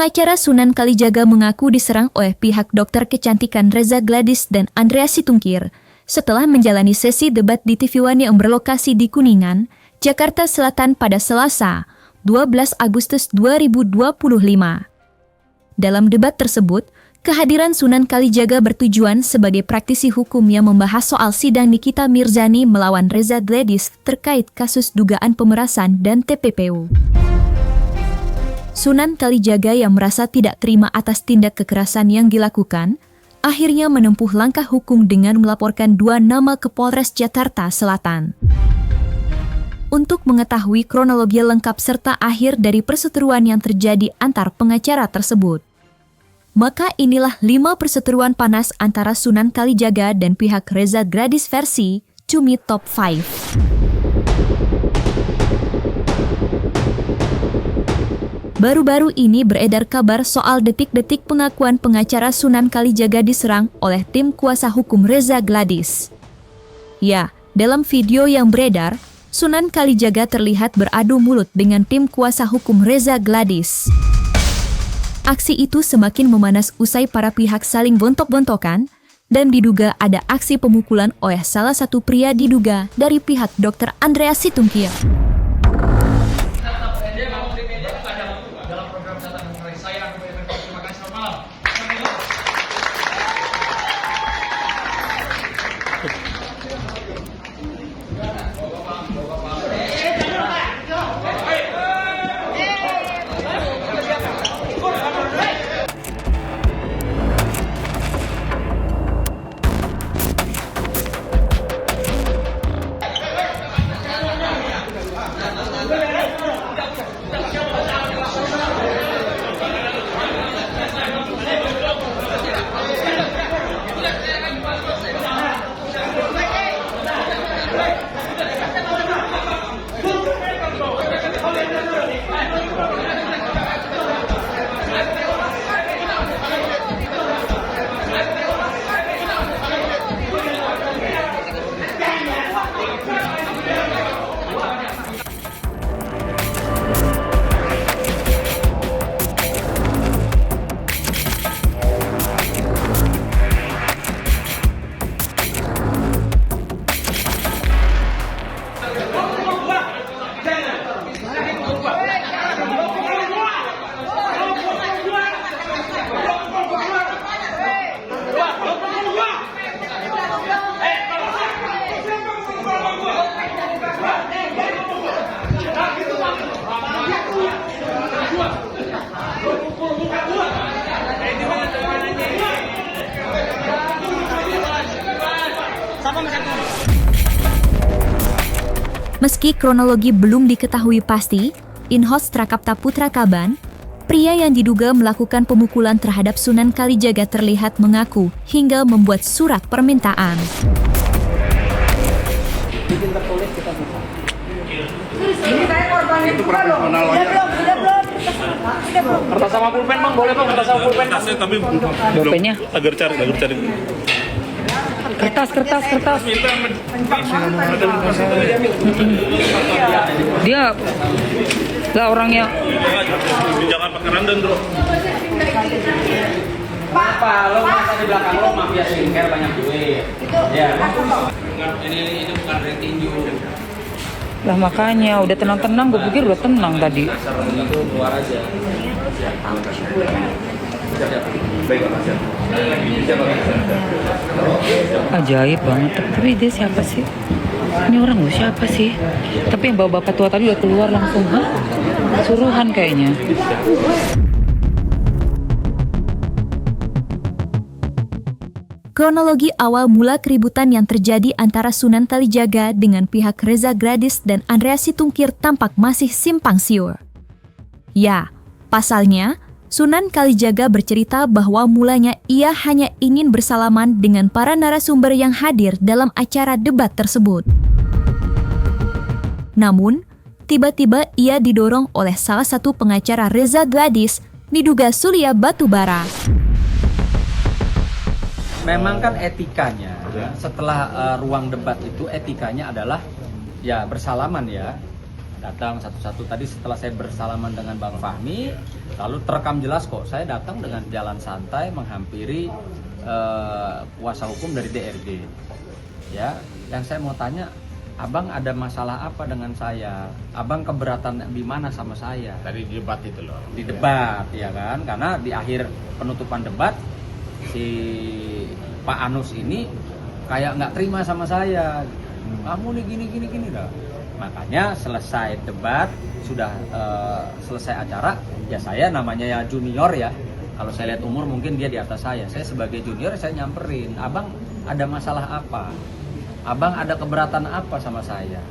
Pengacara Sunan Kalijaga mengaku diserang oleh pihak dokter kecantikan Reza Gladys dan Andrea Situngkir setelah menjalani sesi debat di TV One yang berlokasi di Kuningan, Jakarta Selatan pada Selasa, 12 Agustus 2025. Dalam debat tersebut, kehadiran Sunan Kalijaga bertujuan sebagai praktisi hukum yang membahas soal sidang Nikita Mirzani melawan Reza Gladys terkait kasus dugaan pemerasan dan TPPU. Sunan Kalijaga yang merasa tidak terima atas tindak kekerasan yang dilakukan, akhirnya menempuh langkah hukum dengan melaporkan 2 nama ke Polres Jakarta Selatan. Untuk mengetahui kronologi lengkap serta akhir dari perseteruan yang terjadi antar pengacara tersebut, maka inilah 5 perseteruan panas antara Sunan Kalijaga dan pihak Reza Gladys versi Cumi Top 5. Baru-baru ini beredar kabar soal detik-detik pengakuan pengacara Sunan Kalijaga diserang oleh tim kuasa hukum Reza Gladys. Ya, dalam video yang beredar, Sunan Kalijaga terlihat beradu mulut dengan tim kuasa hukum Reza Gladys. Aksi itu semakin memanas usai para pihak saling bontok-bontokan dan diduga ada aksi pemukulan oleh salah satu pria diduga dari pihak Dr. Andrea Situngkir. Meski kronologi belum diketahui pasti, In-host Rakapta Putra Kaban, pria yang diduga melakukan pemukulan terhadap Sunan Kalijaga terlihat mengaku hingga membuat surat permintaan. Ini saya korbannya juga loh. Udah belum. Kertas sama pulpen bang, boleh bang kertas sama pulpen? Kertasnya tapi Pulpennya? agar cari. Kertas. Dia lah orangnya. Jangan pakai randan bro. Apa? Lo masa di belakang lo mafia skincare banyak duit. Ya. Ini bukan retinju. Lah makanya udah tenang-tenang, gue pikir udah tenang tadi. Itu keluar aja. Ajaib banget. Tapi dia siapa sih? Ini orang lo siapa sih? Tapi yang bawa bapak tua tadi udah keluar langsung. Hah? Suruhan kayaknya. Kronologi awal mula keributan yang terjadi antara Sunan Kalijaga dengan pihak Reza Gladys dan Andrea Situngkir tampak masih simpang siur. Ya, pasalnya, Sunan Kalijaga bercerita bahwa mulanya ia hanya ingin bersalaman dengan para narasumber yang hadir dalam acara debat tersebut. Namun, tiba-tiba ia didorong oleh salah satu pengacara Reza Gladys, diduga Surya Batubara. Memang kan etikanya setelah ruang debat itu etikanya adalah ya bersalaman ya. datang satu-satu. Tadi setelah saya bersalaman dengan Bang Fahmi, lalu terekam jelas kok saya datang dengan jalan santai menghampiri kuasa hukum dari DRG. Ya, yang saya mau tanya, Abang ada masalah apa dengan saya? Abang keberatan di mana sama saya? Tadi di debat itu loh. Di debat, ya kan? Karena di akhir penutupan debat si Pak Anus ini kayak nggak terima sama saya. Kamu nih gini dah. Makanya selesai debat, sudah selesai acara, ya saya namanya ya junior ya. Kalau saya lihat umur mungkin dia di atas saya. Saya sebagai junior saya nyamperin, Abang ada masalah apa? Abang ada keberatan apa sama saya?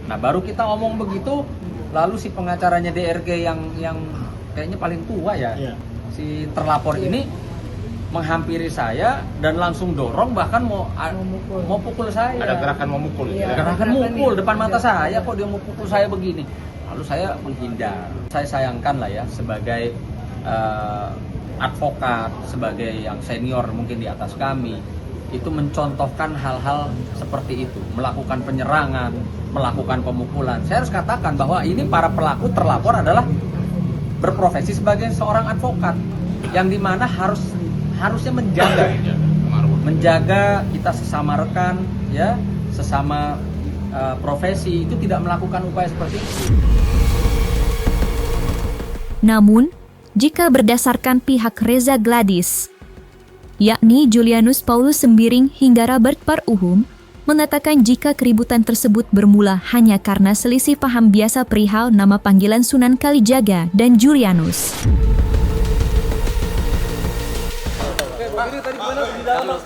Nah baru kita omong begitu, lalu si pengacaranya DRG yang kayaknya paling tua ya, si terlapor ini menghampiri saya dan langsung dorong, bahkan mau pukul saya. Ada gerakan mau mukul. Gerakan mukul depan mata saya, kok dia mau pukul saya begini? Lalu saya menghindar. Saya sayangkan lah ya sebagai advokat, sebagai yang senior mungkin di atas kami, itu mencontohkan hal-hal seperti itu, melakukan penyerangan, melakukan pemukulan. Saya harus katakan bahwa ini para pelaku terlapor adalah berprofesi sebagai seorang advokat, yang dimana harusnya menjaga kita sesama rekan, ya, sesama profesi itu tidak melakukan upaya seperti itu. Namun, jika berdasarkan pihak Reza Gladys, yakni Julianus Paulus Sembiring hingga Robert Paruhum, mengatakan jika keributan tersebut bermula hanya karena selisih paham biasa perihal nama panggilan Sunan Kalijaga dan Julianus.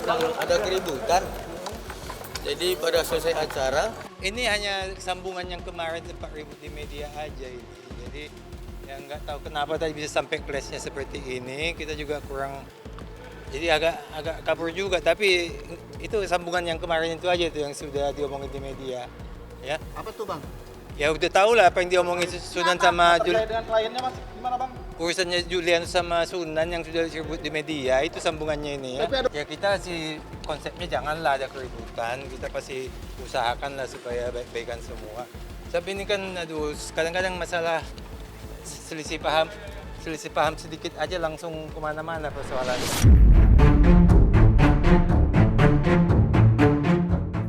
Kalau ada keributan, jadi pada selesai acara, ini hanya sambungan yang kemarin sempat ribut di media aja ini. Jadi yang nggak tahu kenapa tadi bisa sampai clash-nya seperti ini, kita juga kurang. Jadi agak kabur juga, tapi itu sambungan yang kemarin itu aja tuh yang sudah diomongin di media, ya. Apa tuh Bang? Ya udah tahu lah apa yang diomongin Sunan sama Terkait dengan kliennya Mas, gimana Bang? urusannya Julian sama Sunan yang sudah disebut di media itu sambungannya ini ya. Ya kita sih konsepnya janganlah ada keributan, kita pasti usahakan lah supaya baik-baikan semua. Tapi ini kan aduh kadang-kadang masalah selisih paham sedikit aja langsung kemana-mana persoalannya.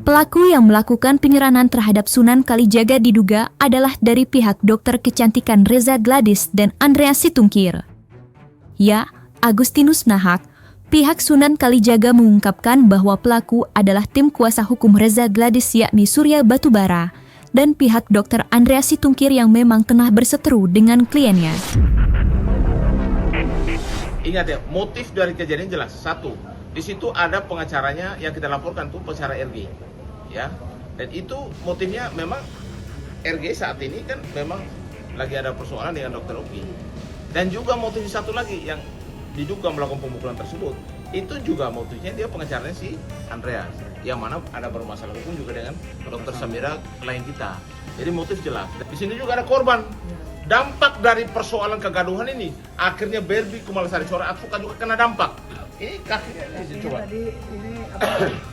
Pelaku yang melakukan penyerangan terhadap Sunan Kalijaga diduga adalah dari pihak dokter kecantikan Reza Gladys dan Andreas Situngkir. Ya, Agustinus Nahak, pihak Sunan Kalijaga mengungkapkan bahwa pelaku adalah tim kuasa hukum Reza Gladys yakni Surya Batubara dan pihak dokter Andreas Situngkir yang memang tengah berseteru dengan kliennya. Ingat ya, motif dari kejadian jelas. Satu, di situ ada pengacaranya yang kita laporkan tuh pengacara RG. Ya, dan itu motifnya memang RG saat ini kan memang lagi ada persoalan dengan dokter Uki. Dan juga motif satu lagi yang diduga melakukan pemukulan tersebut, itu juga motifnya dia pengacaranya si Andreas, yang mana ada bermasalah hukum juga dengan dokter Samira klien kita. Jadi motif jelas. Di sini juga ada korban. Dampak dari persoalan kegaduhan ini, akhirnya Berbi Kumalasari seorang advokat juga kena dampak. Ini kakinya ini coba. Ini apa?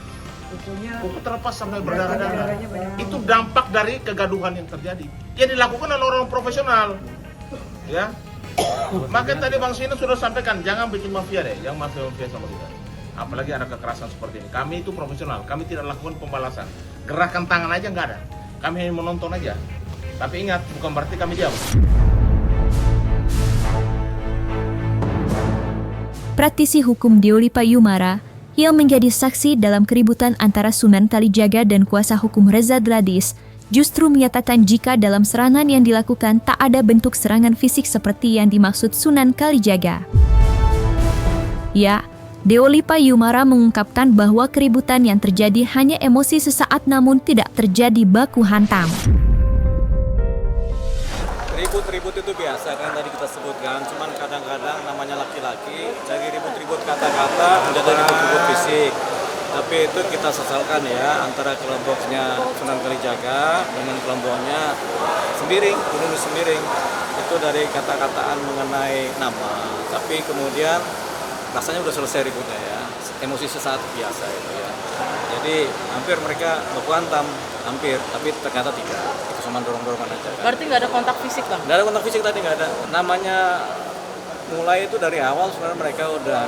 Kuku terlepas sampai berdarah-darah. Itu dampak dari kegaduhan yang terjadi. Yang dilakukan oleh orang profesional. Ya. Makanya tadi Bang Sina sudah sampaikan, jangan bikin mafia deh, yang mafia sama kita. Apalagi ada kekerasan seperti ini. Kami itu profesional, kami tidak lakukan pembalasan. Gerakan tangan aja nggak ada. Kami hanya menonton aja. Tapi ingat, bukan berarti kami diam. Praktisi hukum Deoli Payumara yang menjadi saksi dalam keributan antara Sunan Kalijaga dan kuasa hukum Reza Gladys justru menyatakan jika dalam serangan yang dilakukan tak ada bentuk serangan fisik seperti yang dimaksud Sunan Kalijaga. Ya, Deoli Payumara mengungkapkan bahwa keributan yang terjadi hanya emosi sesaat namun tidak terjadi baku hantam. Ribut-ribut itu biasa kan tadi kita sebutkan, cuman kadang-kadang namanya laki-laki dari ribut-ribut kata-kata udah dari ribut-ribut fisik. Tapi itu kita sesalkan ya antara kelompoknya Sunan Kalijaga dengan kelompoknya Sembiring, Gunung Sembiring. Itu dari kata-kataan mengenai nama. Tapi kemudian rasanya udah selesai ributnya ya. Emosi sesaat biasa itu ya. Jadi hampir mereka baku hantam. hampir, tapi ternyata tidak. Itu cuma dorong-dorongan aja. Kan. Berarti nggak ada kontak fisik, Bang? Nggak ada kontak fisik tadi, nggak ada. Namanya mulai itu dari awal sebenarnya mereka udah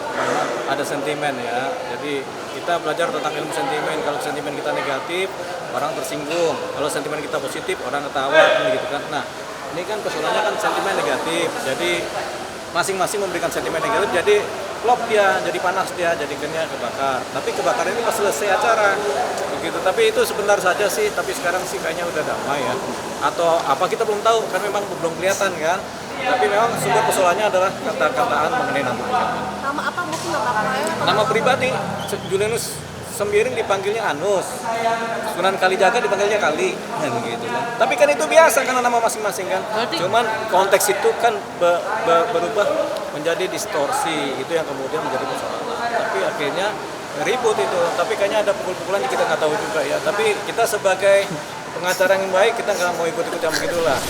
ada sentimen ya. Jadi kita belajar tentang ilmu sentimen. Kalau sentimen kita negatif, orang tersinggung. Kalau sentimen kita positif, orang ketawa kan gitu kan. Nah, ini kan persoalannya kan sentimen negatif. Jadi masing-masing memberikan sentimen negatif. Jadi klop dia, jadi panas dia, jadi kebakar. Tapi kebakaran ini pas selesai acara begitu. Tapi itu sebentar saja sih. Tapi sekarang sih kayaknya udah damai ya. Atau apa kita belum tahu kan memang belum kelihatan kan. Tapi memang sumber persoalannya adalah kata-kataan mengenai namanya. Nama apa mungkin nama Nama pribadi, Julianus Sembiring dipanggilnya Anus, Sunan Kalijaga dipanggilnya Kali, kan gitu kan. Tapi kan itu biasa karena nama masing-masing kan. Cuman konteks itu kan berubah menjadi distorsi, itu yang kemudian menjadi persoalan. Tapi akhirnya ribut itu. Tapi kayaknya ada pukul-pukulan yang kita nggak tahu juga ya. Tapi kita sebagai pengacara yang baik kita nggak mau ikut-ikut yang begitulah.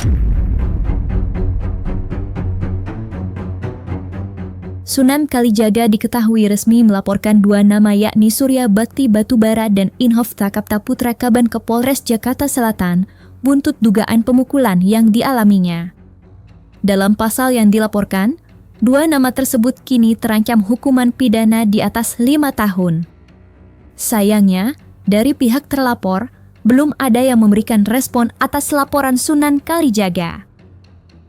Sunan Kalijaga diketahui resmi melaporkan 2 nama yakni Surya Bakti Batubara dan Inhofta Kapta Putra Kaban ke Polres Jakarta Selatan buntut dugaan pemukulan yang dialaminya. Dalam pasal yang dilaporkan, 2 nama tersebut kini terancam hukuman pidana di atas 5 tahun. Sayangnya, dari pihak terlapor, belum ada yang memberikan respon atas laporan Sunan Kalijaga.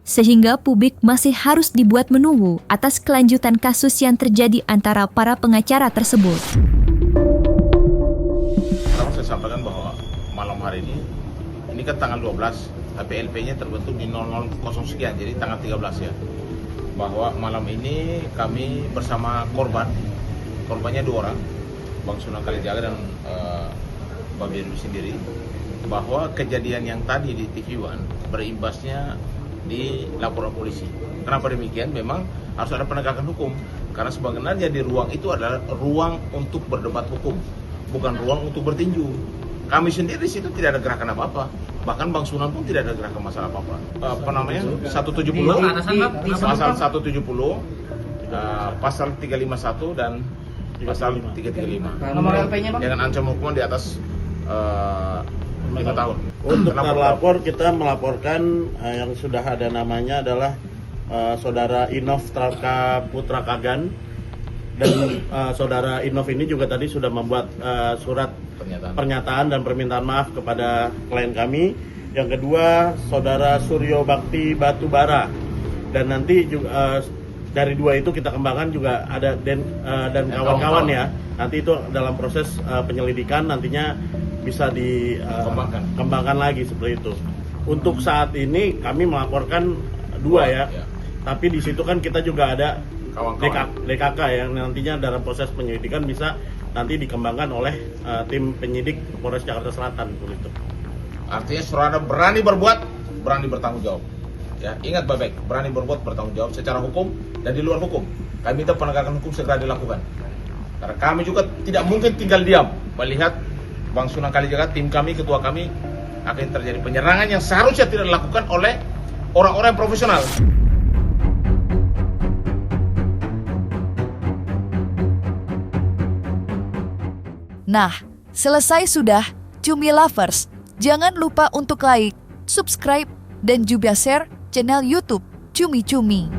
Sehingga publik masih harus dibuat menunggu atas kelanjutan kasus yang terjadi antara para pengacara tersebut. Pertama saya sampaikan bahwa malam hari ini kan tanggal 12, tapi LP-nya terbentuk di 00 sekian, jadi tanggal 13 ya. Bahwa malam ini kami bersama korbannya 2 orang, Bang Sunan Kalijaga dan Bang Biru sendiri, bahwa kejadian yang tadi di TV One berimbasnya di laporan polisi. Kenapa demikian? Memang harus ada penegakan hukum. Karena sebenarnya di ruang itu adalah ruang untuk berdebat hukum, bukan ruang untuk bertinju. Kami sendiri di situ tidak ada gerakan apa-apa. Bahkan Bang Sunan pun tidak ada gerakan masalah apa-apa. Apa namanya? 170, pasal 170, pasal 351 dan pasal 335. Nomor LP-nya, Bang? Dengan ancaman hukuman di atas 5 tahun. Untuk terlapor kita melaporkan yang sudah ada namanya adalah saudara Inhofta Putra Kagan dan saudara Inhov ini juga tadi sudah membuat surat pernyataan dan permintaan maaf kepada klien kami. Yang kedua saudara Suryo Bakti Batubara, dan nanti juga dari 2 itu kita kembangkan juga ada dan kawan-kawan ya. Nanti itu dalam proses penyelidikan nantinya bisa dikembangkan lagi seperti itu. Untuk saat ini kami melaporkan 2 ya. Tapi di situ kan kita juga ada DKK yang nantinya dalam proses penyelidikan bisa nanti dikembangkan oleh tim penyidik Polres Jakarta Selatan begitu. Artinya saudara berani berbuat, berani bertanggung jawab. Ya, ingat baik-baik, berani berbuat, bertanggung jawab secara hukum dan di luar hukum. Kami minta penegakan hukum segera dilakukan. Karena kami juga tidak mungkin tinggal diam melihat Bang Sunan Kalijaga, tim kami, ketua kami akan terjadi penyerangan yang seharusnya tidak dilakukan oleh orang-orang profesional. Nah, selesai sudah Cumi Lovers. Jangan lupa untuk like, subscribe, dan juga share channel YouTube Cumi Cumi.